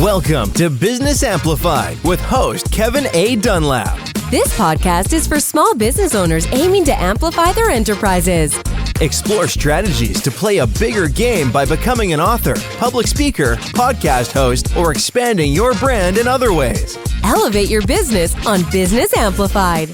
Welcome to Business Amplified with host Kevin A. Dunlap. This podcast is for small business owners aiming to amplify their enterprises. Explore strategies to play a bigger game by becoming an author, public speaker, podcast host, or expanding your brand in other ways. Elevate your business on Business Amplified.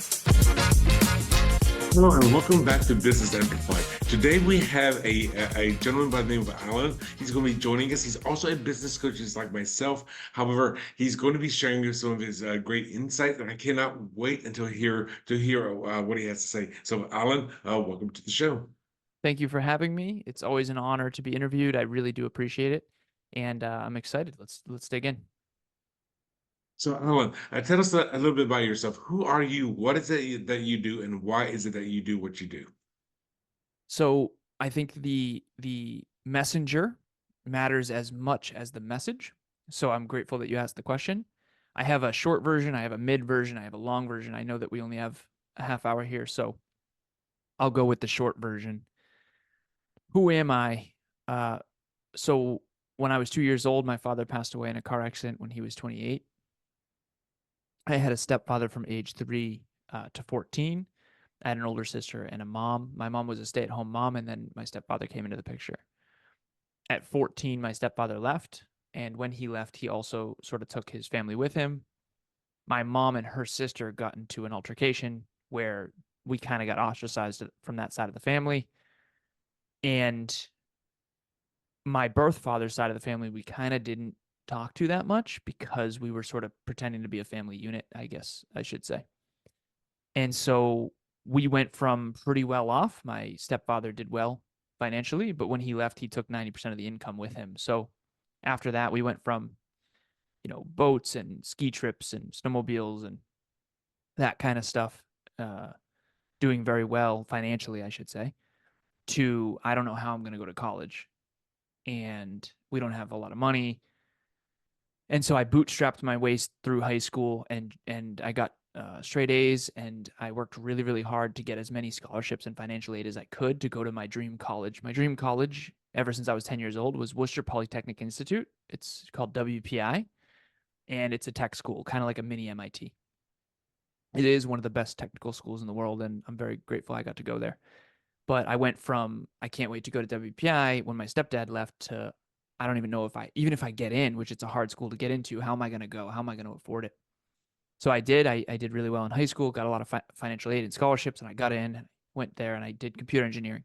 Hello and welcome back to Business Amplified. Today we have a gentleman by the name of Alan. He's going to be joining us. He's also a business coach just like myself. However, he's going to be sharing some of his great insights, and I cannot wait until hear what he has to say. So Alan, welcome to the show. Thank you for having me. It's always an honor to be interviewed. I really do appreciate it, and I'm excited. Let's dig in. So Alan, tell us a little bit about yourself. Who are you? What is it that you do, and why is it that you do what you do? So I think the messenger matters as much as the message. So I'm grateful that you asked the question. I have a short version, I have a mid version, I have a long version. I know that we only have a half hour here, so I'll go with the short version. Who am I? So when I was 2 years old, my father passed away in a car accident when he was 28. I had a stepfather from age 3 to 14. I had an older sister and a mom. My mom was a stay-at-home mom, and then my stepfather came into the picture. At 14, my stepfather left, and when he left, he also sort of took his family with him. My mom and her sister got into an altercation where we kind of got ostracized from that side of the family. And my birth father's side of the family, we kind of didn't talk to that much because we were sort of pretending to be a family unit, I guess I should say. And so we went from pretty well off. My stepfather did well financially, but when he left, he took 90% of the income with him. So after that, we went from, boats and ski trips and snowmobiles and that kind of stuff, doing very well financially, I should say, to I don't know how I'm going to go to college, and we don't have a lot of money. And so I bootstrapped my way through high school, and I got straight A's, and I worked really, really hard to get as many scholarships and financial aid as I could to go to my dream college. My dream college, ever since I was 10 years old, was Worcester Polytechnic Institute. It's called WPI, and it's a tech school, kind of like a mini MIT. It is one of the best technical schools in the world, and I'm very grateful I got to go there. But I went from, I can't wait to go to WPI when my stepdad left, to I don't even know even if I get in, which it's a hard school to get into, how am I going to go? How am I going to afford it? So I did. I did really well in high school, got a lot of financial aid and scholarships, and I got in and went there, and I did computer engineering.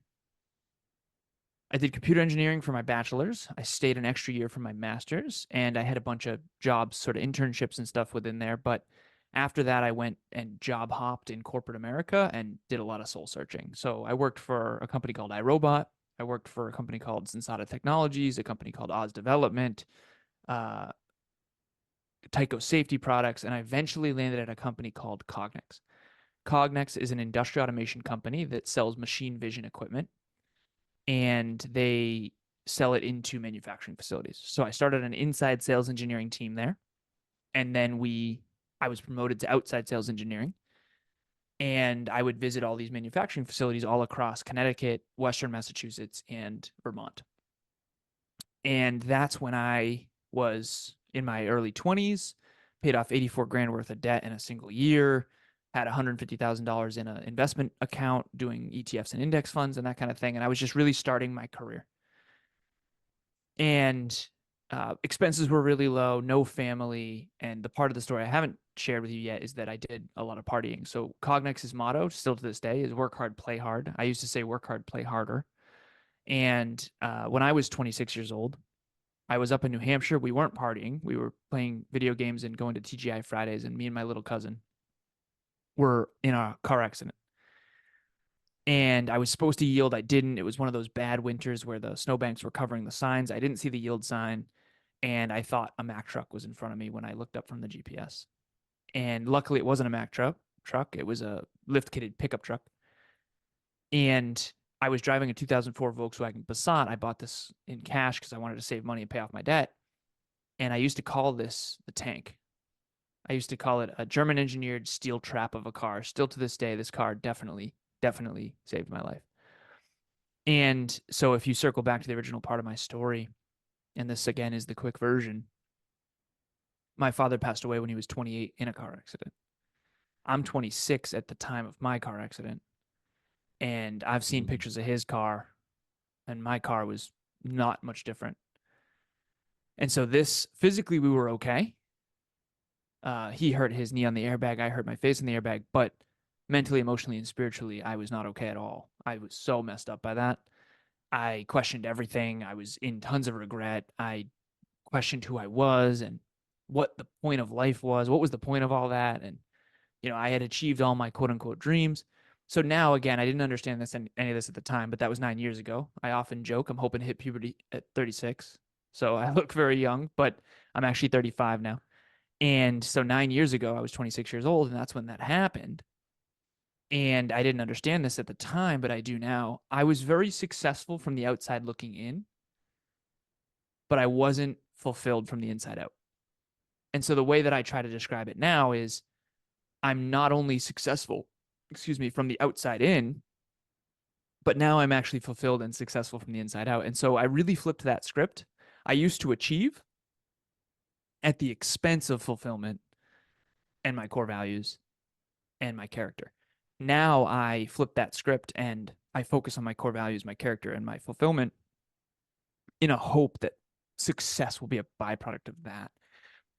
I did computer engineering for my bachelor's. I stayed an extra year for my master's, and I had a bunch of jobs, sort of internships and stuff within there. But after that, I went and job hopped in corporate America and did a lot of soul searching. So I worked for a company called iRobot. I worked for a company called Sensata Technologies, a company called Oz Development, Tyco Safety Products, and I eventually landed at a company called Cognex. Cognex is an industrial automation company that sells machine vision equipment, and they sell it into manufacturing facilities. So I started an inside sales engineering team there, and then I was promoted to outside sales engineering, and I would visit all these manufacturing facilities all across Connecticut, Western Massachusetts, and Vermont. And that's when I was in my early 20s, paid off 84 grand worth of debt in a single year, had $150,000 in an investment account doing ETFs and index funds and that kind of thing. And I was just really starting my career. And expenses were really low, no family. And the part of the story I haven't shared with you yet is that I did a lot of partying. So Cognex's motto, still to this day, is work hard, play hard. I used to say work hard, play harder. And when I was 26 years old, I was up in New Hampshire. We weren't partying. We were playing video games and going to TGI Fridays, and me and my little cousin were in a car accident. And I was supposed to yield. I didn't. It was one of those bad winters where the snowbanks were covering the signs. I didn't see the yield sign, and I thought a Mack truck was in front of me when I looked up from the GPS. And luckily, it wasn't a Mack truck. It was a lift-kitted pickup truck. And I was driving a 2004 Volkswagen Passat. I bought this in cash because I wanted to save money and pay off my debt. And I used to call this the tank. I used to call it a German-engineered steel trap of a car. Still to this day, this car definitely saved my life. And so if you circle back to the original part of my story, and this again is the quick version, my father passed away when he was 28 in a car accident. I'm 26 at the time of my car accident. And I've seen pictures of his car, and my car was not much different. And so this, physically, we were okay. He hurt his knee on the airbag. I hurt my face on the airbag. But mentally, emotionally, and spiritually, I was not okay at all. I was so messed up by that. I questioned everything. I was in tons of regret. I questioned who I was and what the point of life was. What was the point of all that? And, I had achieved all my quote unquote dreams. So now, again, I didn't understand any of this at the time, but that was 9 years ago. I often joke I'm hoping to hit puberty at 36. So I look very young, but I'm actually 35 now. And so 9 years ago, I was 26 years old, and that's when that happened. And I didn't understand this at the time, but I do now. I was very successful from the outside looking in, but I wasn't fulfilled from the inside out. And so the way that I try to describe it now is I'm not only successful, from the outside in, but now I'm actually fulfilled and successful from the inside out. And so I really flipped that script. I used to achieve at the expense of fulfillment and my core values and my character. Now I flip that script and I focus on my core values, my character, and my fulfillment in a hope that success will be a byproduct of that.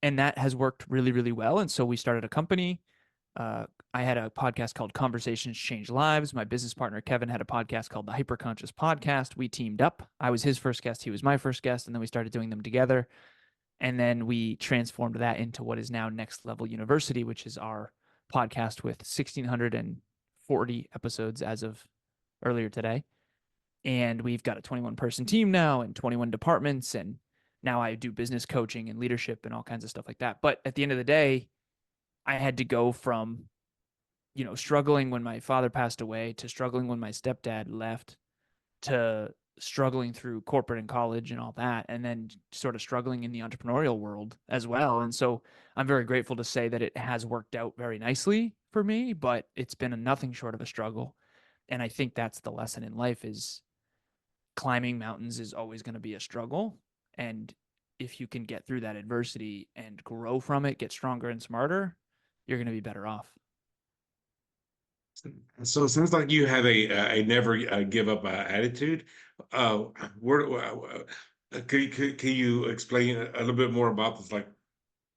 And that has worked really, really well. And so we started a company. I had a podcast called Conversations Change Lives. My business partner, Kevin, had a podcast called the Hyperconscious Podcast. We teamed up. I was his first guest. He was my first guest. And then we started doing them together. And then we transformed that into what is now Next Level University, which is our podcast with 1,640 episodes as of earlier today. And we've got a 21-person team now and 21 departments. And now I do business coaching and leadership and all kinds of stuff like that. But at the end of the day, I had to go from, struggling when my father passed away to struggling when my stepdad left to struggling through corporate and college and all that, and then sort of struggling in the entrepreneurial world as well. And so I'm very grateful to say that it has worked out very nicely for me, but it's been a nothing short of a struggle. And I think that's the lesson in life is climbing mountains is always going to be a struggle. And if you can get through that adversity and grow from it, get stronger and smarter, you're going to be better off. So it sounds like you have a never give up attitude. Where can you explain a little bit more about this? Like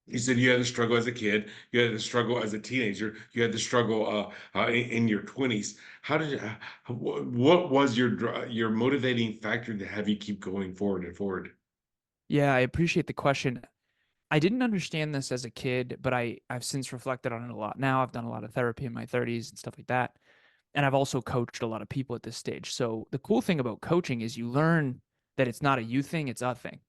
you said, you had to struggle as a kid, you had to struggle as a teenager, you had to struggle in your 20s. How did what was your motivating factor to have you keep going forward and forward? Yeah, I appreciate the question. I didn't understand this as a kid, but I've since reflected on it a lot. Now I've done a lot of therapy in my 30s and stuff like that. And I've also coached a lot of people at this stage. So the cool thing about coaching is you learn that it's not a you thing, it's a thing.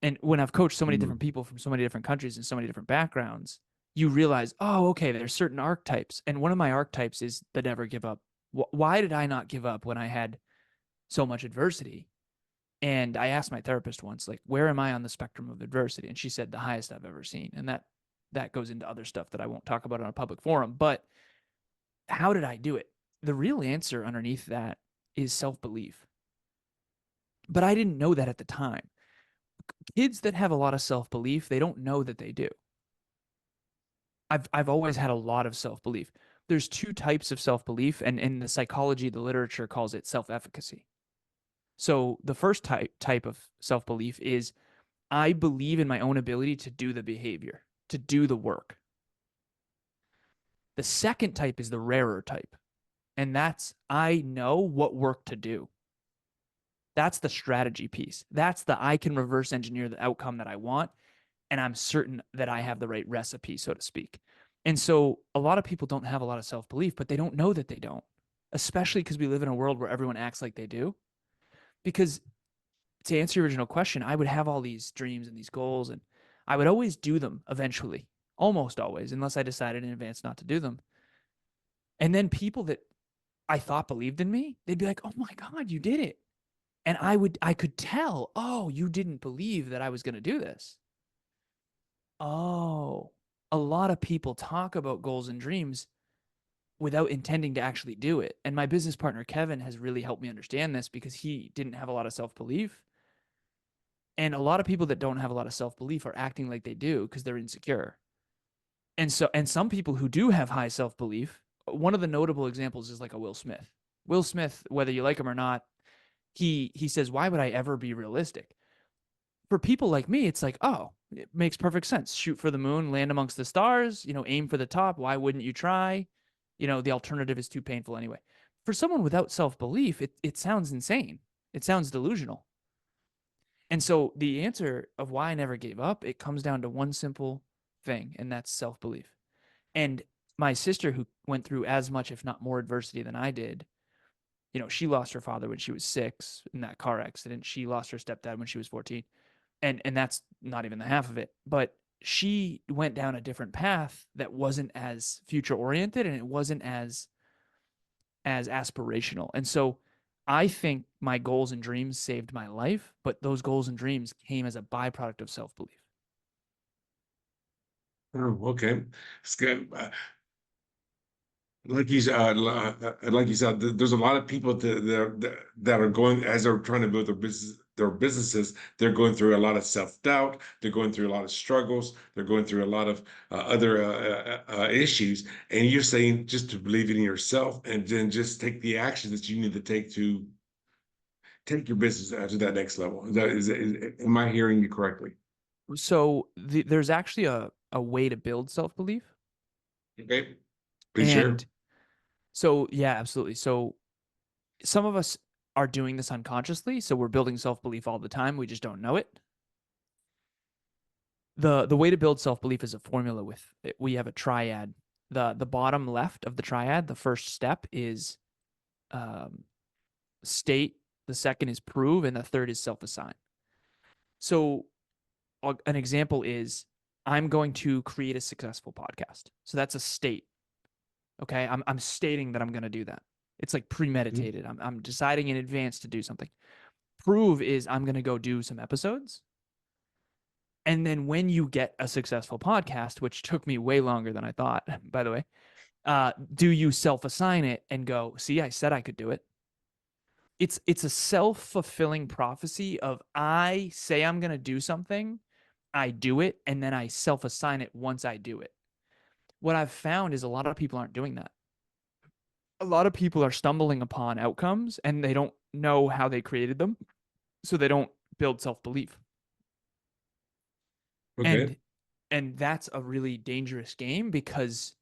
And when I've coached so many different people from so many different countries and so many different backgrounds, you realize, oh, okay, there's certain archetypes. And one of my archetypes is the never give up. Why did I not give up when I had so much adversity? And I asked my therapist once, like, where am I on the spectrum of adversity? And she said, the highest I've ever seen. And that goes into other stuff that I won't talk about on a public forum. But how did I do it? The real answer underneath that is self-belief. But I didn't know that at the time. Kids that have a lot of self-belief, they don't know that they do. I've always had a lot of self-belief. There's two types of self-belief, and in the psychology, the literature calls it self-efficacy. So the first type of self-belief is I believe in my own ability to do the behavior, to do the work. The second type is the rarer type. And that's I know what work to do. That's the strategy piece. That's the I can reverse engineer the outcome that I want. And I'm certain that I have the right recipe, so to speak. And so a lot of people don't have a lot of self-belief, but they don't know that they don't, especially because we live in a world where everyone acts like they do. Because to answer your original question, I would have all these dreams and these goals, and I would always do them eventually, almost always, unless I decided in advance not to do them. And then people that I thought believed in me, they'd be like, oh my God, you did it. And I could tell, oh, you didn't believe that I was going to do this. Oh, a lot of people talk about goals and dreams without intending to actually do it. And my business partner, Kevin, has really helped me understand this because he didn't have a lot of self-belief. And a lot of people that don't have a lot of self-belief are acting like they do because they're insecure. And some people who do have high self-belief, one of the notable examples is like a Will Smith. Will Smith, whether you like him or not, he says, why would I ever be realistic? For people like me, it's like, oh, it makes perfect sense. Shoot for the moon, land amongst the stars, aim for the top. Why wouldn't you try? The alternative is too painful anyway. For someone without self-belief, it sounds insane. It sounds delusional. And so the answer of why I never gave up, it comes down to one simple thing, and that's self-belief. And my sister, who went through as much, if not more adversity than I did, she lost her father when she was 6 in that car accident. She lost her stepdad when she was 14. And that's not even the half of it. But she went down a different path that wasn't as future oriented, and it wasn't as aspirational. And so I think my goals and dreams saved my life, but those goals and dreams came as a byproduct of self-belief. Oh, okay. It's good. Like you said, there's a lot of people that are going as they're trying to build their businesses. They're going through a lot of self-doubt. They're going through a lot of struggles. They're going through a lot of other issues. And you're saying just to believe in yourself and then just take the action that you need to take your business to that next level. Am I hearing you correctly? So there's actually a way to build self-belief. Okay, please share. And so, yeah, absolutely. So some of us are doing this unconsciously. So we're building self-belief all the time. We just don't know it. The way to build self-belief is a formula we have a triad. The bottom left of the triad, the first step is state, the second is prove, and the third is self-assign. So an example is I'm going to create a successful podcast. So that's a state. Okay. I'm stating that I'm going to do that. It's like premeditated. I'm deciding in advance to do something. Prove is I'm going to go do some episodes. And then when you get a successful podcast, which took me way longer than I thought, by the way, do you self-assign it and go, see, I said I could do it. It's a self-fulfilling prophecy of I say I'm going to do something, I do it, and then I self-assign it once I do it. What I've found is a lot of people aren't doing that. A lot of people are stumbling upon outcomes and they don't know how they created them. So they don't build self-belief. Okay. And that's a really dangerous game because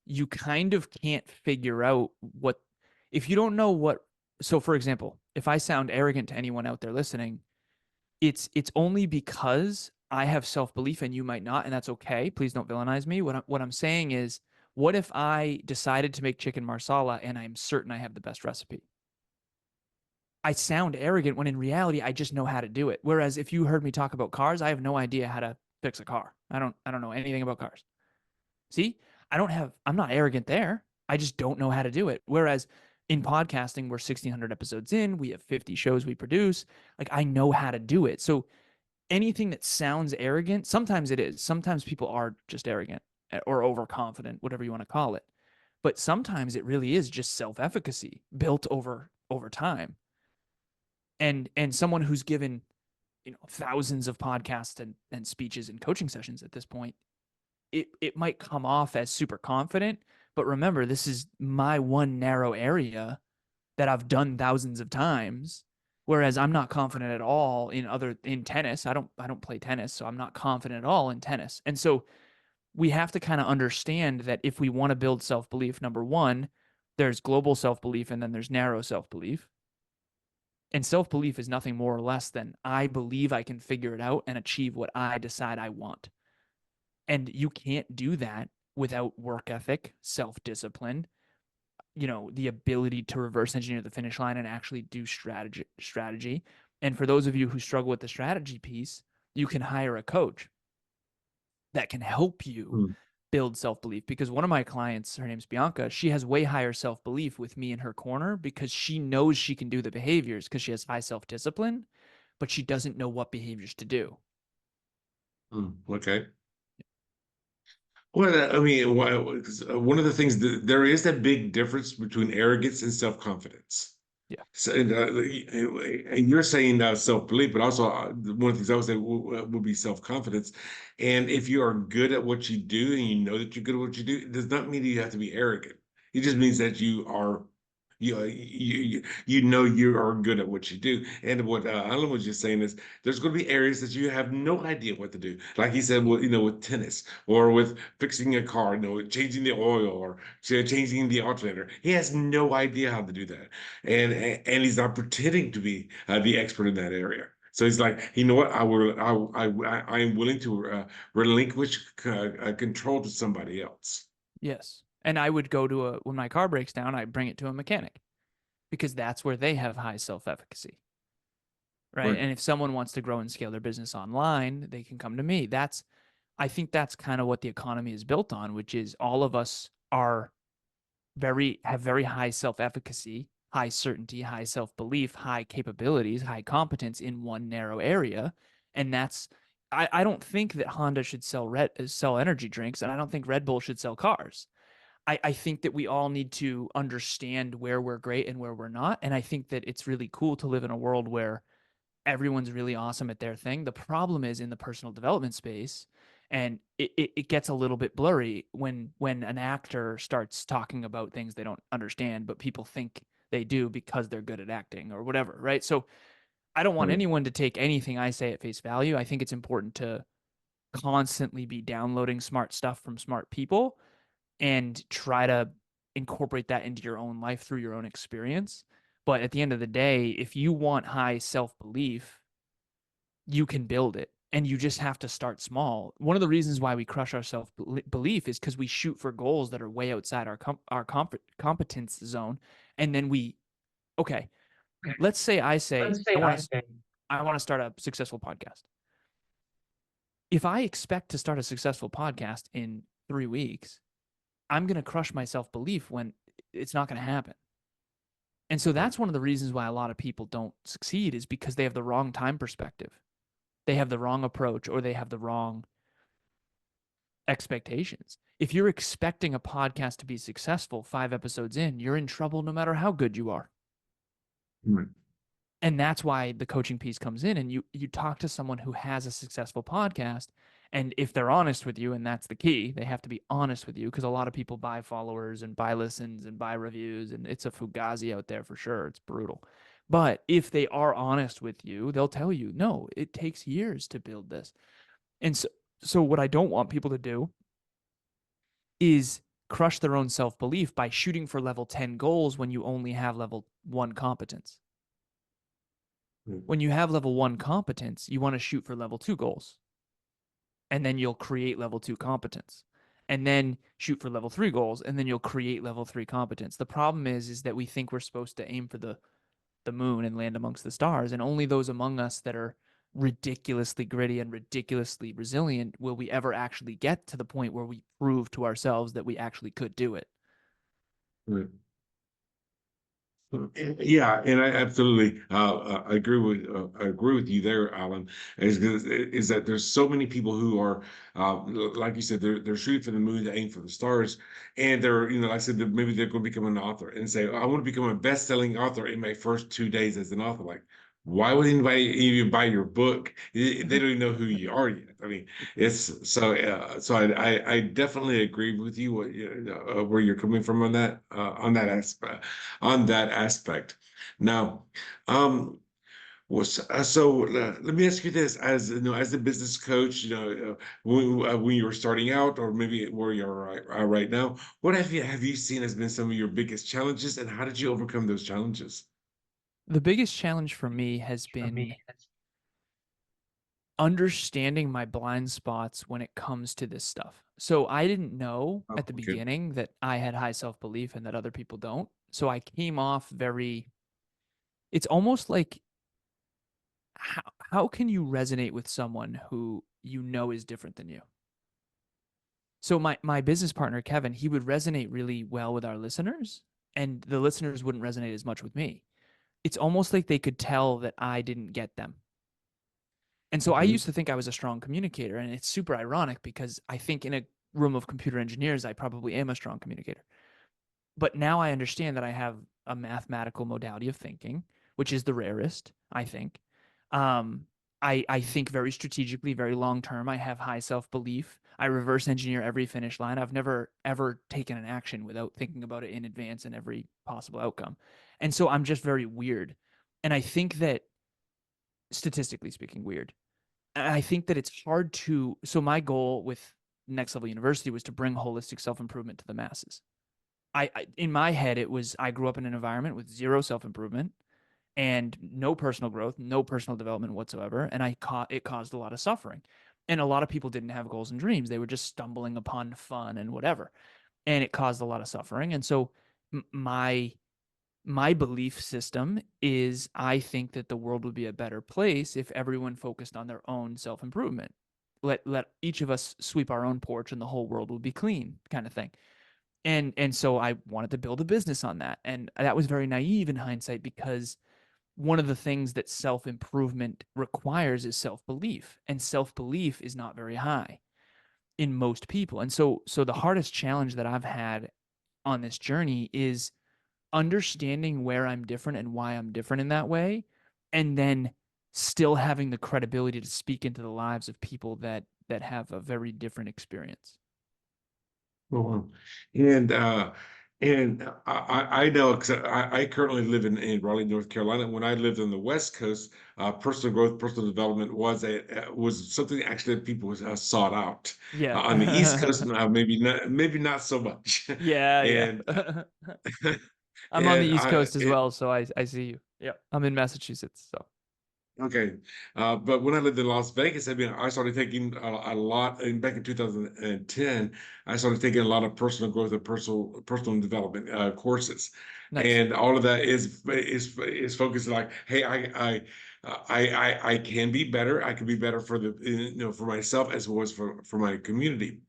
you kind of can't figure out if you don't know what. So for example, if I sound arrogant to anyone out there listening, it's only because I have self-belief and you might not, and that's okay. Please don't villainize me. What I'm saying is, what if I decided to make chicken marsala and I'm certain I have the best recipe? I sound arrogant when in reality I just know how to do it. Whereas if you heard me talk about cars, I have no idea how to fix a car. I don't know anything about cars. See? I'm not arrogant there. I just don't know how to do it. Whereas in podcasting, we're 1,600 episodes in, we have 50 shows we produce. Like I know how to do it. So anything that sounds arrogant, sometimes it is. Sometimes people are just arrogant or overconfident, whatever you want to call it. But sometimes it really is just self-efficacy built over time. And someone who's given, thousands of podcasts and speeches and coaching sessions at this point, it might come off as super confident, but remember, this is my one narrow area that I've done thousands of times. Whereas I'm not confident at all in tennis. I don't play tennis, so I'm not confident at all in tennis. And so we have to kind of understand that if we want to build self-belief, number one, there's global self-belief and then there's narrow self-belief. And self-belief is nothing more or less than I believe I can figure it out and achieve what I decide I want. And you can't do that without work ethic, self-discipline, the ability to reverse engineer the finish line and actually do strategy. And for those of you who struggle with the strategy piece, you can hire a coach that can help you build self-belief. Because one of my clients, her name's Bianca, she has way higher self-belief with me in her corner because she knows she can do the behaviors because she has high self-discipline, but she doesn't know what behaviors to do. Okay. Well, I mean, one of the things there is that big difference between arrogance and self-confidence. Yeah. So, and you're saying self-belief, but also one of the things I would say would be self-confidence. And if you are good at what you do and you know that you're good at what you do, it does not mean that you have to be arrogant. It just means that you are, you know you are good at what you do. And what Alan was just saying is there's going to be areas that you have no idea what to do. Like he said, with tennis or with fixing a car, changing the oil or changing the alternator. He has no idea how to do that, and he's not pretending to be the expert in that area. So he's like, you know what? I am willing to relinquish control to somebody else. Yes. And I would go to when my car breaks down, I bring it to a mechanic because that's where they have high self-efficacy. Right. Right. And if someone wants to grow and scale their business online, they can come to me. I think that's kind of what the economy is built on, which is all of us have very high self-efficacy, high certainty, high self-belief, high capabilities, high competence in one narrow area. And I don't think that Honda should sell energy drinks, and I don't think Red Bull should sell cars. I think that we all need to understand where we're great and where we're not. And I think that it's really cool to live in a world where everyone's really awesome at their thing. The problem is in the personal development space, and it gets a little bit blurry when an actor starts talking about things they don't understand, but people think they do because they're good at acting or whatever, right? So I don't want Right. anyone to take anything I say at face value. I think it's important to constantly be downloading smart stuff from smart people and try to incorporate that into your own life through your own experience. But at the end of the day, if you want high self-belief, you can build it, and you just have to start small. One of the reasons why we crush our self-belief is because we shoot for goals that are way outside our competence zone. And then okay, let's say I want to start a successful podcast. If I expect to start a successful podcast in 3 weeks, I'm going to crush my self-belief when it's not going to happen. And so that's one of the reasons why a lot of people don't succeed, is because they have the wrong time perspective. They have the wrong approach, or they have the wrong expectations. If you're expecting a podcast to be successful 5 episodes in, you're in trouble no matter how good you are. Right. And that's why the coaching piece comes in, and you talk to someone who has a successful podcast. And if they're honest with you, and that's the key, they have to be honest with you, because a lot of people buy followers and buy listens and buy reviews, and it's a fugazi out there for sure. It's brutal. But if they are honest with you, they'll tell you, no, it takes years to build this. And so what I don't want people to do is crush their own self-belief by shooting for level 10 goals when you only have level 1 competence. When you have level 1 competence, you want to shoot for level 2 goals. And then you'll create level 2 competence. And then shoot for level 3 goals, and then you'll create level 3 competence. The problem is that we think we're supposed to aim for the moon and land amongst the stars, and only those among us that are ridiculously gritty and ridiculously resilient will we ever actually get to the point where we prove to ourselves that we actually could do it. Right. Yeah, and I absolutely agree with you there, Alan. Is that there's so many people who are like you said, they're shooting for the moon to aim for the stars, and they're like I said, maybe they're going to become an author and say, I want to become a best-selling author in my first 2 days as an author. Like, why would anybody even buy your book? They don't even know who you are yet. I mean, it's so. I definitely agree with you where you're coming from on that aspect. Now, let me ask you this: as as a business coach, when you were starting out, or maybe where you're right now, what have you seen has been some of your biggest challenges, and how did you overcome those challenges? The biggest challenge for me has been understanding my blind spots when it comes to this stuff. So I didn't know Oh, at the okay. beginning that I had high self-belief and that other people don't. So I came off it's almost like, how can you resonate with someone who you know is different than you? So my business partner, Kevin, he would resonate really well with our listeners, and the listeners wouldn't resonate as much with me. It's almost like they could tell that I didn't get them. And so I Okay. used to think I was a strong communicator, and it's super ironic because I think in a room of computer engineers, I probably am a strong communicator. But now I understand that I have a mathematical modality of thinking, which is the rarest, I think. I think very strategically, very long term. I have high self belief. I reverse engineer every finish line. I've never ever taken an action without thinking about it in advance and every possible outcome. And so I'm just very weird. And I think that, statistically speaking, weird. And I think that it's hard to. So my goal with Next Level University was to bring holistic self improvement to the masses. In my head, it was, I grew up in an environment with zero self improvement and no personal growth, no personal development whatsoever. And it caused a lot of suffering. And a lot of people didn't have goals and dreams. They were just stumbling upon fun and whatever. And it caused a lot of suffering. And so my belief system is, I think that the world would be a better place if everyone focused on their own self-improvement. Let each of us sweep our own porch and the whole world will be clean, kind of thing. And so I wanted to build a business on that. And that was very naive in hindsight, because one of the things that self-improvement requires is self-belief, and self-belief is not very high in most people. And so the hardest challenge that I've had on this journey is understanding where I'm different and why I'm different in that way, and then still having the credibility to speak into the lives of people that have a very different experience. Oh, and I know, because I currently live in Raleigh, North Carolina. When I lived on the West Coast, personal growth, personal development was something actually that people sought out. Yeah. On the East Coast, maybe not so much. Yeah, yeah. And I'm on the and East I Coast as well, so I see you. Yeah. I'm in Massachusetts, so. Okay, but when I lived in Las Vegas, I mean, I started taking a lot. And back in 2010, I started taking a lot of personal growth and personal development courses, Nice. and all of that is focused like, hey, I can be better. I can be better for for myself as well as for my community.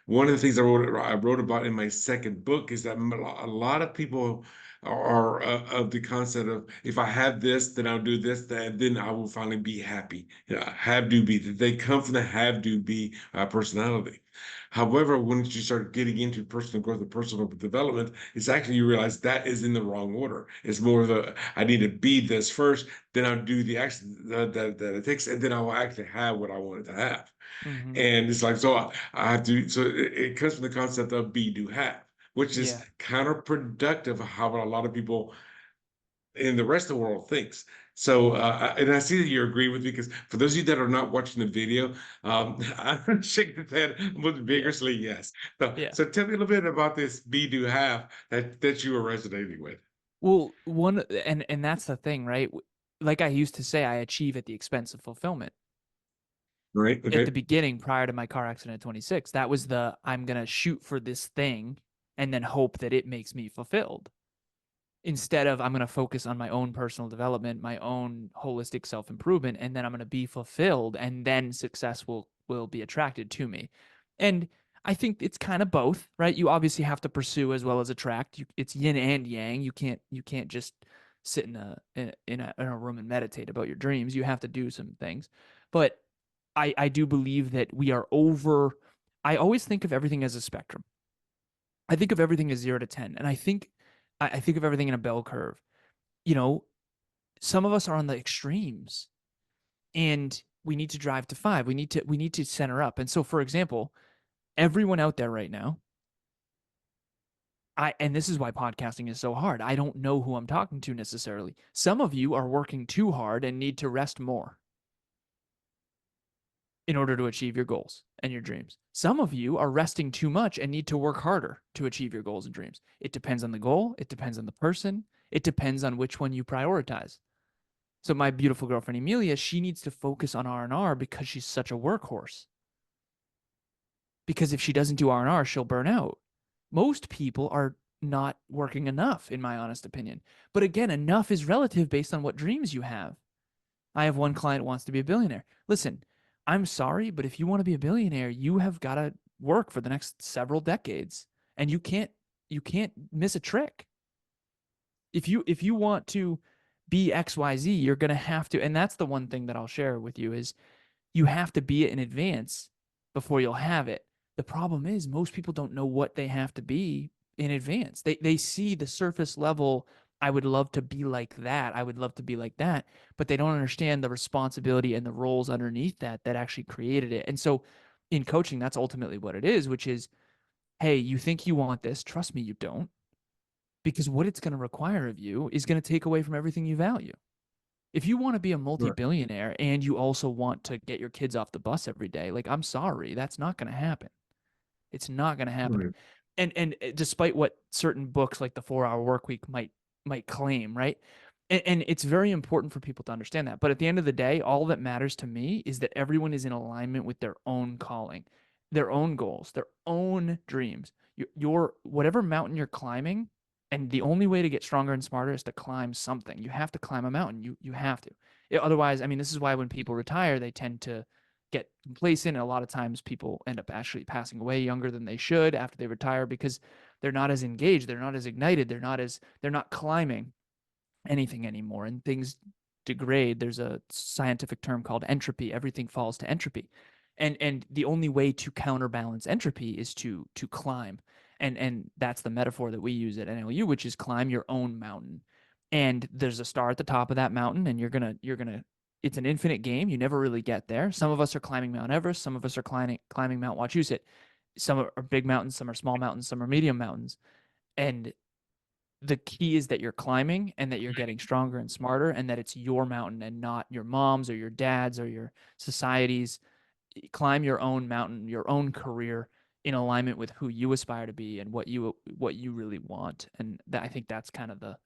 One of the things I wrote about in my second book is that a lot of people are of the concept of, if I have this, then I'll do this, then I will finally be happy. Have do be. They come from the have do be personality. However, once you start getting into personal growth and personal development, it's actually, you realize that is in the wrong order. It's more of the, I need to be this first, then I'll do the action that it takes, and then I will actually have what I wanted to have. Mm-hmm. And it's like, so I have to, so it comes from the concept of be, do, have, which is Yeah. counterproductive of how a lot of people in the rest of the world thinks. So, and I see that you agree with me, because for those of you that are not watching the video, I'm shaking the head most Yeah. vigorously, yes. So, Yeah. so tell me a little bit about this be, do, have that you were resonating with. Well, and that's the thing, right? Like I used to say, I achieve at the expense of fulfillment. Right? At the Okay. beginning, prior to my car accident at 26, that was I'm going to shoot for this thing and then hope that it makes me fulfilled, instead of, I'm going to focus on my own personal development, my own holistic self-improvement, and then I'm going to be fulfilled, and then success will be attracted to me. And I think it's kind of both, right? You obviously have to pursue as well as attract. It's yin and yang. You can't just sit in a room and meditate about your dreams. You have to do some things. But I do believe that I always think of everything as a spectrum. I think of everything as 0 to 10. And I think of everything in a bell curve. You know, some of us are on the extremes, and we need to drive to 5. We need to center up. And so, for example, everyone out there right now, and this is why podcasting is so hard. I don't know who I'm talking to necessarily. Some of you are working too hard and need to rest more in order to achieve your goals and your dreams. Some of you are resting too much and need to work harder to achieve your goals and dreams. It depends on the goal. It depends on the person. It depends on which one you prioritize. So my beautiful girlfriend, Emilia, she needs to focus on R&R because she's such a workhorse. Because if she doesn't do R&R, she'll burn out. Most people are not working enough, in my honest opinion. But again, enough is relative based on what dreams you have. I have one client who wants to be a billionaire. Listen, I'm sorry, but if you want to be a billionaire, you have got to work for the next several decades, and you can't miss a trick. If you want to be XYZ, you're going to have to, and that's the one thing that I'll share with you, is you have to be it in advance before you'll have it. The problem is most people don't know what they have to be in advance. They see the surface level I would love to be like that. I would love to be like that. But they don't understand the responsibility and the roles underneath that actually created it. And so in coaching, that's ultimately what it is, which is, hey, you think you want this. Trust me, you don't. Because what it's going to require of you is going to take away from everything you value. If you want to be a Right. multi-billionaire and you also want to get your kids off the bus every day, like, I'm sorry, that's not going to happen. It's not going to happen. Right. And despite what certain books like the 4 Hour Work Week might claim, right? And it's very important for people to understand that. But at the end of the day, all that matters to me is that everyone is in alignment with their own calling, their own goals, their own dreams. Your whatever mountain you're climbing, and the only way to get stronger and smarter is to climb something. You have to climb a mountain. You have to. Otherwise, I mean, this is why when people retire, they tend to get complacent. And a lot of times people end up actually passing away younger than they should after they retire because they're not as engaged, they're not as ignited, they're not climbing anything anymore, and things degrade. There's a scientific term called entropy. Everything falls to entropy. And the only way to counterbalance entropy is to climb. And that's the metaphor that we use at NLU, which is climb your own mountain. And there's a star at the top of that mountain, and you're gonna it's an infinite game. You never really get there. Some of us are climbing Mount Everest, some of us are climbing Mount Wachusett. Some are big mountains, some are small mountains, some are medium mountains. And the key is that you're climbing and that you're getting stronger and smarter, and that it's your mountain and not your mom's or your dad's or your society's. Climb your own mountain, your own career, in alignment with who you aspire to be and what you really want. And I think that's kind of the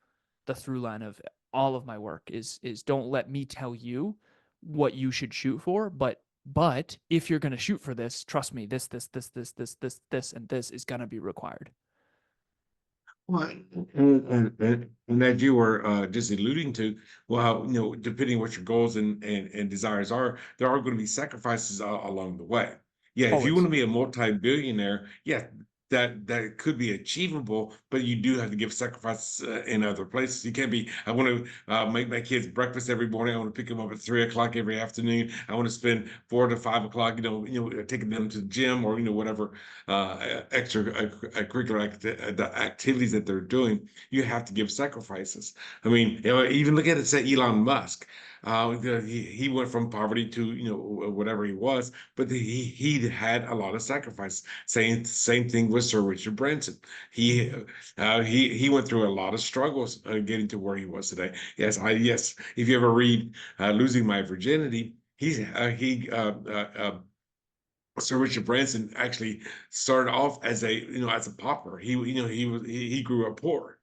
through line of all of my work is don't let me tell you what you should shoot for, but if you're going to shoot for this, trust me, this and this is going to be required. Well, and as you were just alluding to, well, depending what your goals and desires are, there are going to be sacrifices along the way. Yeah, if you want Always. to be a multi-billionaire, yeah, that could be achievable, but you do have to give sacrifices in other places. You can't be, I want to make my kids breakfast every morning. I want to pick them up at 3 o'clock every afternoon. I want to spend 4 to 5 o'clock, taking them to the gym or whatever extra curricular the activities that they're doing. You have to give sacrifices. I mean, even look at it. Say Elon Musk. He went from poverty to whatever he was, but he had a lot of sacrifice. Same thing with Sir Richard Branson. He went through a lot of struggles getting to where he was today. Yes. If you ever read Losing My Virginity, Sir Richard Branson actually started off as a pauper. He grew up poor.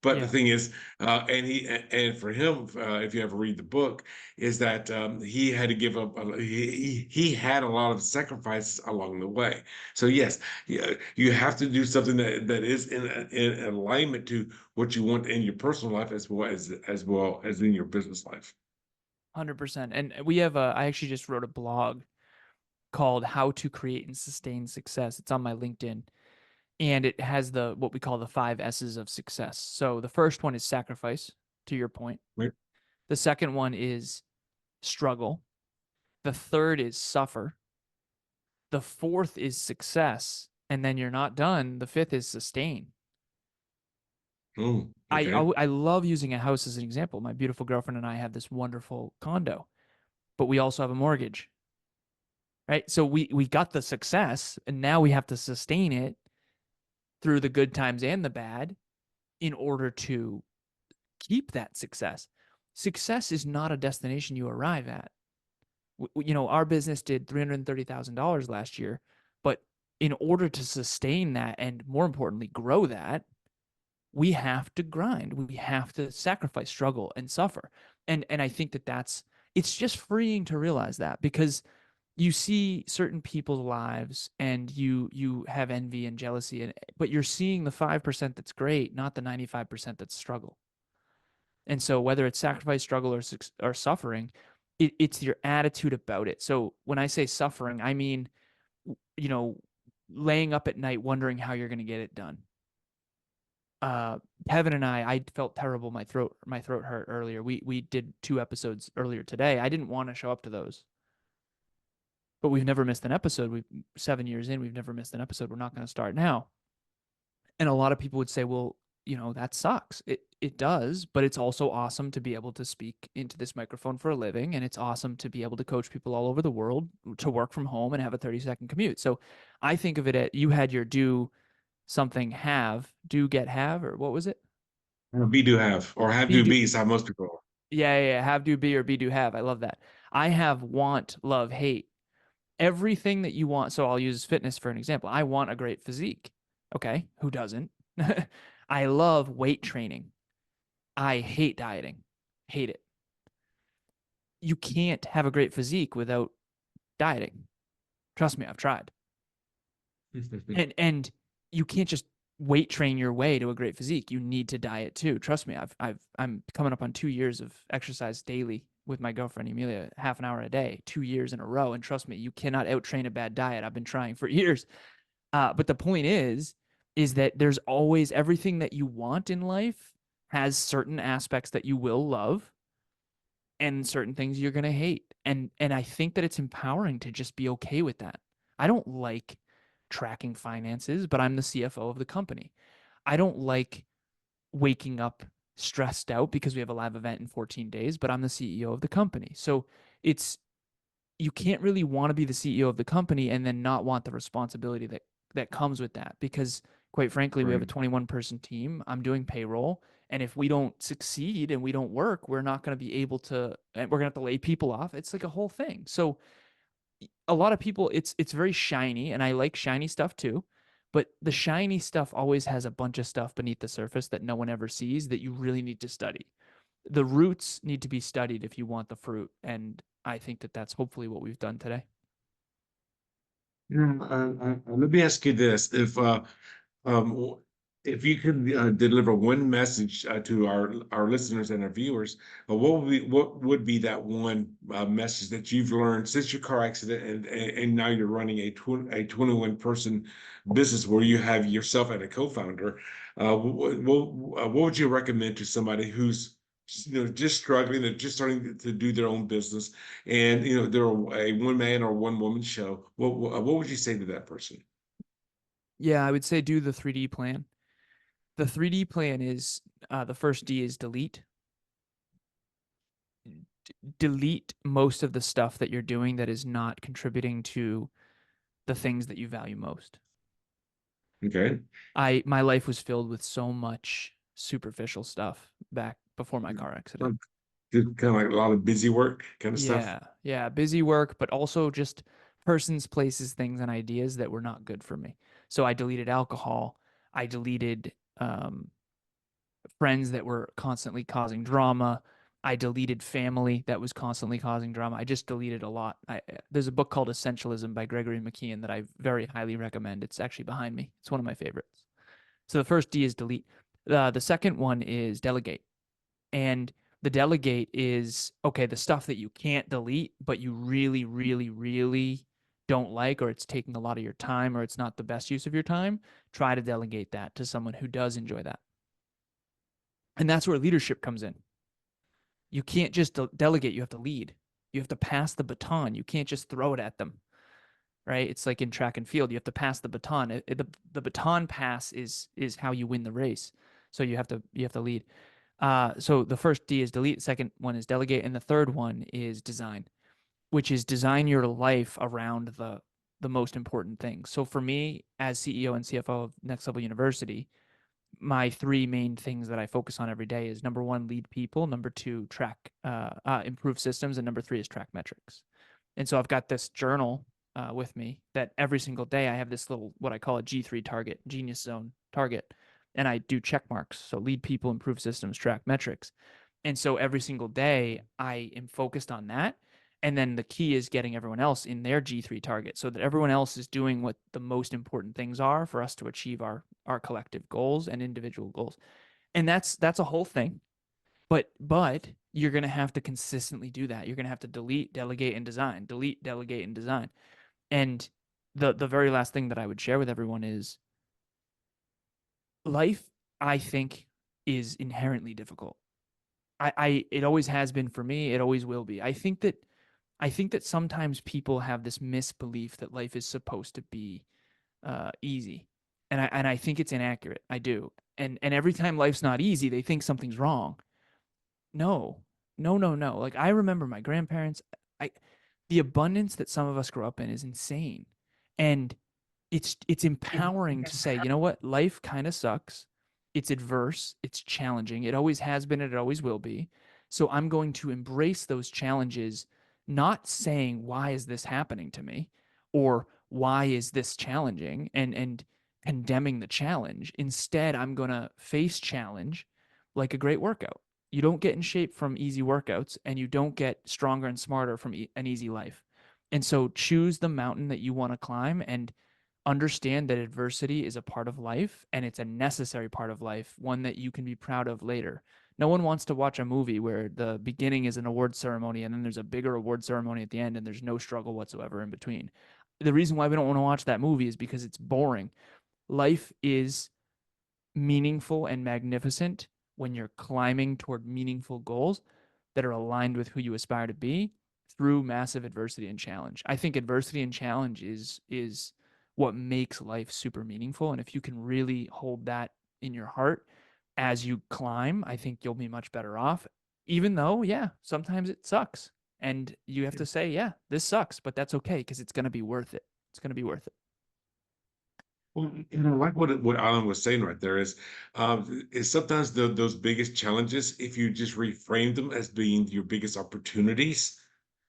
But the Yeah. thing is, and for him, if you ever read the book, is that he had to give up. He had a lot of sacrifices along the way. So yes, you have to do something that is in alignment to what you want in your personal life as well as in your business life. 100%. And we have I actually just wrote a blog called How to Create and Sustain Success. It's on my LinkedIn. And it has what we call the 5 S's of success. So the first one is sacrifice, to your point. Right? The second one is struggle. The third is suffer. The fourth is success. And then you're not done. The fifth is sustain. Oh, I, okay. I I love using a house as an example. My beautiful girlfriend and I have this wonderful condo, but we also have a mortgage, right? So we got the success, and now we have to sustain it through the good times and the bad in order to keep that success. Success is not a destination you arrive at. Our business did $330,000 last year, but in order to sustain that and more importantly grow that, we have to grind. We have to sacrifice, struggle, and suffer. And I think it's just freeing to realize that, because you see certain people's lives and you have envy and jealousy, but you're seeing the 5% that's great, not the 95% that's struggle. And so whether it's sacrifice, struggle, or suffering, it's your attitude about it. So when I say suffering, I mean, you know, laying up at night wondering how you're going to get it done. Kevin and I felt terrible. My throat hurt earlier. We did 2 episodes earlier today. I didn't want to show up to those, but we've never missed an episode. 7 years in, we've never missed an episode. We're not going to start now. And a lot of people would say, well, that sucks. It does, but it's also awesome to be able to speak into this microphone for a living, and it's awesome to be able to coach people all over the world to work from home and have a 30-second commute. So I think of it at, you had your do something do get have, or what was it? Be do have, or have Be do do be is how most people are. yeah, have do be, or be do have. I love that. I have want, love, hate. Everything that you want. So I'll use fitness for an example. I want a great physique. Okay, who doesn't? I love weight training. I hate dieting. Hate it. You can't have a great physique without dieting. Trust me, I've tried. And you can't just weight train your way to a great physique. You need to diet too. Trust me, I'm coming up on 2 years of exercise daily with my girlfriend Emilia, half an hour a day, 2 years in a row. And trust me, you cannot out train a bad diet. I've been trying for years. But the point is that there's always everything that you want in life has certain aspects that you will love and certain things you're going to hate. And I think that it's empowering to just be okay with that. I don't like tracking finances, but I'm the CFO of the company. I don't like waking up stressed out because we have a live event in 14 days, but I'm the CEO of the company. So it's you can't really want to be the CEO of the company and then not want the responsibility that comes with that, because quite frankly, we have a Right. 21 person team. I'm doing payroll, and if we don't succeed and we don't work, we're not going to be able to, and we're going to have to lay people off. It's like a whole thing. So a lot of people, it's very shiny, and I like shiny stuff too, but the shiny stuff always has a bunch of stuff beneath the surface that no one ever sees that you really need to study. The roots need to be studied if you want the fruit, and I think that that's hopefully what we've done today. Let me ask you this: um, if you could deliver one message to our listeners and our viewers, what would be that one message that you've learned since your car accident, and now you're running a 21 person business where you have yourself and a co-founder? What would you recommend to somebody who's just struggling, they're just starting to do their own business, and they're a one man or one woman show? What would you say to that person? Yeah, I would say do the 3D plan. The 3D plan is the first D is delete. Delete most of the stuff that you're doing that is not contributing to the things that you value most. Okay. My life was filled with so much superficial stuff back before my car accident. Kind of like a lot of busy work kind of stuff. Yeah, busy work, but also just persons, places, things, and ideas that were not good for me. So I deleted alcohol. I deleted friends that were constantly causing drama. I deleted family that was constantly causing drama. I just deleted a lot. There's a book called Essentialism by Gregory McKeon that I very highly recommend. It's actually behind me. It's one of my favorites. So the first D is delete. The second one is delegate. And the delegate is, okay, the stuff that you can't delete, but you really, really, really don't like, or it's taking a lot of your time, or it's not the best use of your time, try to delegate that to someone who does enjoy that. And that's where leadership comes in. You can't just delegate, you have to lead. You have to pass the baton. You can't just throw it at them, right? It's like in track and field, you have to pass the baton. The baton pass is how you win the race. So you have to lead. So the first D is delete, second one is delegate, and the third one is design, which is design your life around the most important things. So for me, as CEO and CFO of Next Level University, my three main things that I focus on every day is number one, lead people, number two, track, improve systems, and number three is track metrics. And so I've got this journal with me that every single day I have this little, what I call a G3 target, genius zone target, and I do check marks. So lead people, improve systems, track metrics. And so every single day I am focused on that. And then the key is getting everyone else in their G3 target so that everyone else is doing what the most important things are for us to achieve our collective goals and individual goals. And that's a whole thing. But you're going to have to consistently do that. You're going to have to delete, delegate, and design. Delete, delegate, and design. And the very last thing that I would share with everyone is life, I think, is inherently difficult. It always has been for me. It always will be. I think that sometimes people have this misbelief that life is supposed to be easy, And I think it's inaccurate. I do. And every time life's not easy, they think something's wrong. No, no, no, no. Like I remember my grandparents, I the abundance that some of us grow up in is insane. And it's empowering to say, you know what, life kind of sucks. It's adverse, it's challenging. It always has been and it always will be. So I'm going to embrace those challenges, not saying why is this happening to me or why is this challenging and condemning the challenge. Instead, I'm going to face challenge like a great workout. You don't get in shape from easy workouts and you don't get stronger and smarter from an easy life. And so choose the mountain that you want to climb and understand that adversity is a part of life and it's a necessary part of life, one that you can be proud of later. No one wants to watch a movie where the beginning is an award ceremony and then there's a bigger award ceremony at the end and there's no struggle whatsoever in between. The reason why we don't want to watch that movie is because it's boring. Life is meaningful and magnificent when you're climbing toward meaningful goals that are aligned with who you aspire to be through massive adversity and challenge. I think adversity and challenge is what makes life super meaningful. And if you can really hold that in your heart as you climb, I think you'll be much better off. Even though, yeah, sometimes it sucks. And you have to say, yeah, this sucks, but that's okay because it's going to be worth it. It's going to be worth it. Well, like what Alan was saying right there is sometimes those biggest challenges, if you just reframe them as being your biggest opportunities,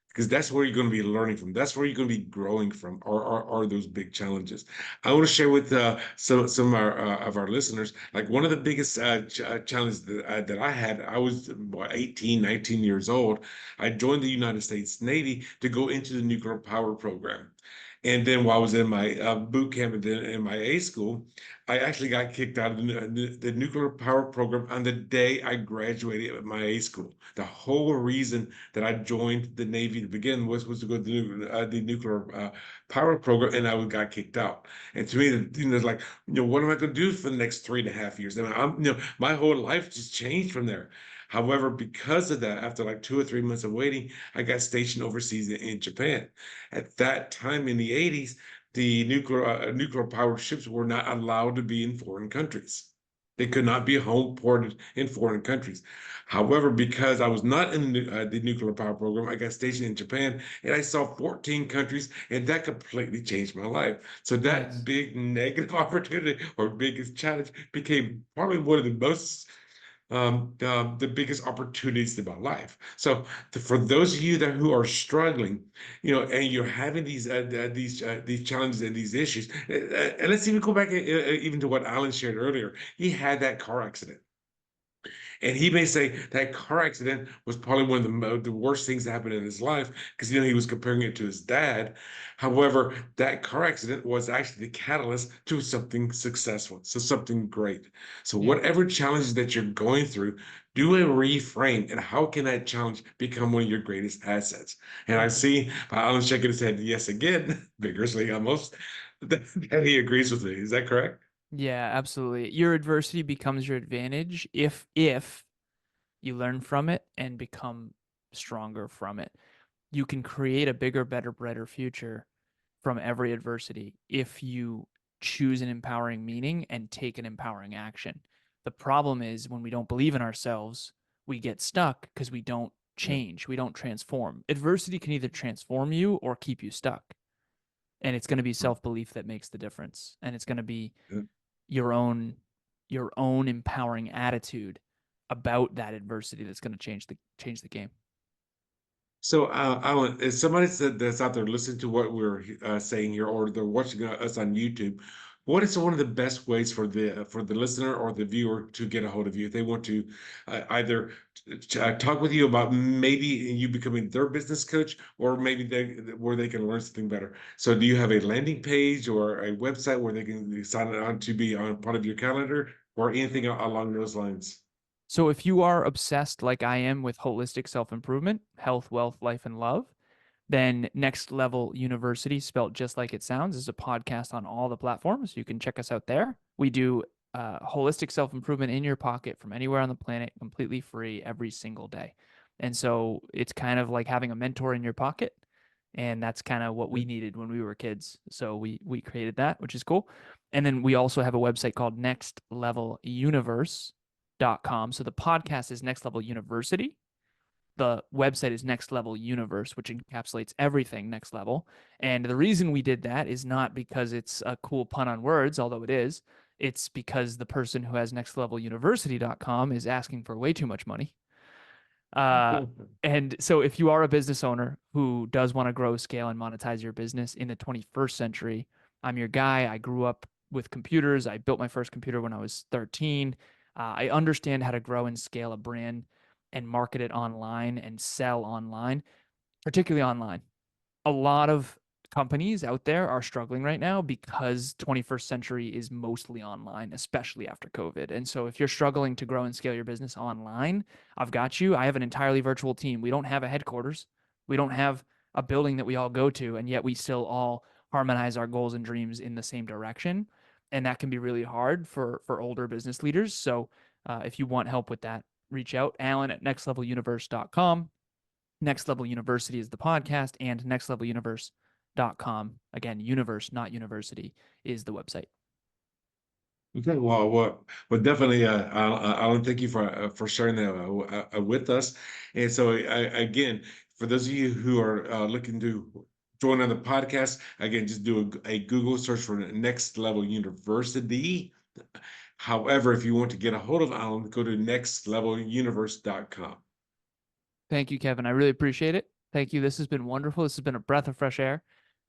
because that's where you're going to be learning from. That's where you're going to be growing from. Are those big challenges? I want to share with some of our listeners, like one of the biggest challenges that I had. I was 18, 19 years old. I joined the United States Navy to go into the nuclear power program. And then while I was in my boot camp and then in my A school, I actually got kicked out of the nuclear power program on the day I graduated at my A school. The whole reason that I joined the Navy to begin was to go to the nuclear power program, and I got kicked out. And to me, it's like, what am I going to do for the next 3.5 years? And my whole life just changed from there. However, because of that, after like 2 or 3 months of waiting, I got stationed overseas in Japan. At that time in the 80s, the nuclear powered ships were not allowed to be in foreign countries. They could not be home ported in foreign countries. However, because I was not in the nuclear power program, I got stationed in Japan and I saw 14 countries, and that completely changed my life. So that Nice. big negative opportunity or biggest challenge became probably one of the most the biggest opportunities in my life. So for those of you who are struggling, and you're having these challenges and these issues, and let's even go back even to what Alan shared earlier. He had that car accident. And he may say that car accident was probably one of the worst things that happened in his life because he was comparing it to his dad. However, that car accident was actually the catalyst to something successful, so something great. So Yeah. whatever challenges that you're going through, do a reframe, and how can that challenge become one of your greatest assets? And I see Alan shaking his head yes again, vigorously almost, that he agrees with me. Is that correct? Yeah, absolutely. Your adversity becomes your advantage if you learn from it and become stronger from it. You can create a bigger, better, brighter future from every adversity if you choose an empowering meaning and take an empowering action. The problem is when we don't believe in ourselves, we get stuck because we don't Yeah. change, we don't transform. Adversity can either transform you or keep you stuck. And it's going to be self-belief that makes the difference. And it's going to be Yeah. your own empowering attitude about that adversity that's going to change the game. So, Alan, if somebody that's out there listening to what we're saying here, or they're watching us on YouTube, what is one of the best ways for the listener or the viewer to get a hold of you if they want to either talk with you about maybe you becoming their business coach, or maybe where they can learn something better? So, do you have a landing page or a website where they can sign on to be on part of your calendar, or anything along those lines? So if you are obsessed like I am with holistic self-improvement, health, wealth, life, and love, then Next Level University, spelled just like it sounds, is a podcast on all the platforms. You can check us out there. We do holistic self-improvement in your pocket from anywhere on the planet, completely free every single day. And so it's kind of like having a mentor in your pocket. And that's kind of what we needed when we were kids. So we created that, which is cool. And then we also have a website called nextleveluniverse.com. So the podcast is Next Level University. The website is Next Level Universe, which encapsulates everything Next Level. And the reason we did that is not because it's a cool pun on words, although it is. It's because the person who has nextleveluniversity.com is asking for way too much money. And so if you are a business owner who does want to grow, scale, and monetize your business in the 21st century, I'm your guy. I grew up with computers. I built my first computer when I was 13. I understand how to grow and scale a brand and market it online and sell online, particularly online. A lot of companies out there are struggling right now because 21st century is mostly online, especially after COVID. And so if you're struggling to grow and scale your business online, I've got you. I have an entirely virtual team. We don't have a headquarters. We don't have a building that we all go to, and yet we still all harmonize our goals and dreams in the same direction. And that can be really hard for older business leaders. So if you want help with that, reach out. Alan at nextleveluniverse.com. Next Level University is the podcast, and nextleveluniverse.com. Again, universe, not university, is the website. Okay, well, definitely, Alan, thank you for sharing that with us. And so, again, for those of you who are looking to join on the podcast, again, just do a Google search for Next Level University. However, if you want to get a hold of Alan, go to nextleveluniverse.com. Thank you, Kevin. I really appreciate it. Thank you. This has been wonderful. This has been a breath of fresh air.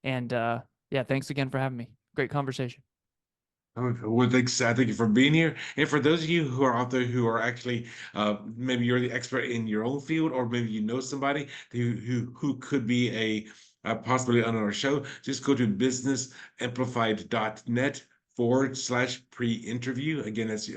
And yeah, thanks again for having me. Great conversation. Well, thank you for being here. And for those of you who are out there who are actually, maybe you're the expert in your own field, or maybe you know somebody who could be a possibly on our show, just go to businessamplified.net/pre-interview. Again, that's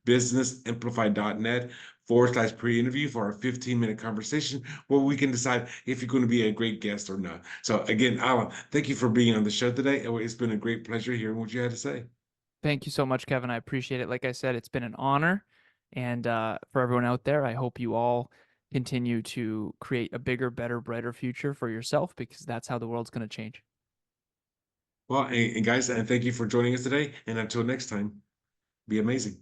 businessamplified.net/pre-interview for our 15-minute conversation where we can decide if you're going to be a great guest or not. So again, Alan, thank you for being on the show today. It's been a great pleasure hearing what you had to say. Thank you so much, Kevin. I appreciate it. Like I said, it's been an honor. And for everyone out there, I hope you all continue to create a bigger, better, brighter future for yourself, because that's how the world's going to change. Well, and guys, and thank you for joining us today. And until next time, be amazing.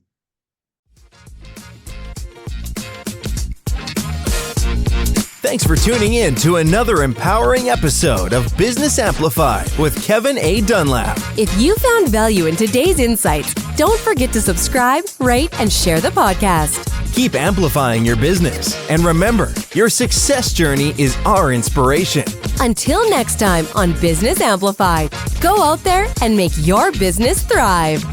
Thanks for tuning in to another empowering episode of Business Amplified with Kevin A. Dunlap. If you found value in today's insights, don't forget to subscribe, rate, and share the podcast. Keep amplifying your business. And remember, your success journey is our inspiration. Until next time on Business Amplified, go out there and make your business thrive.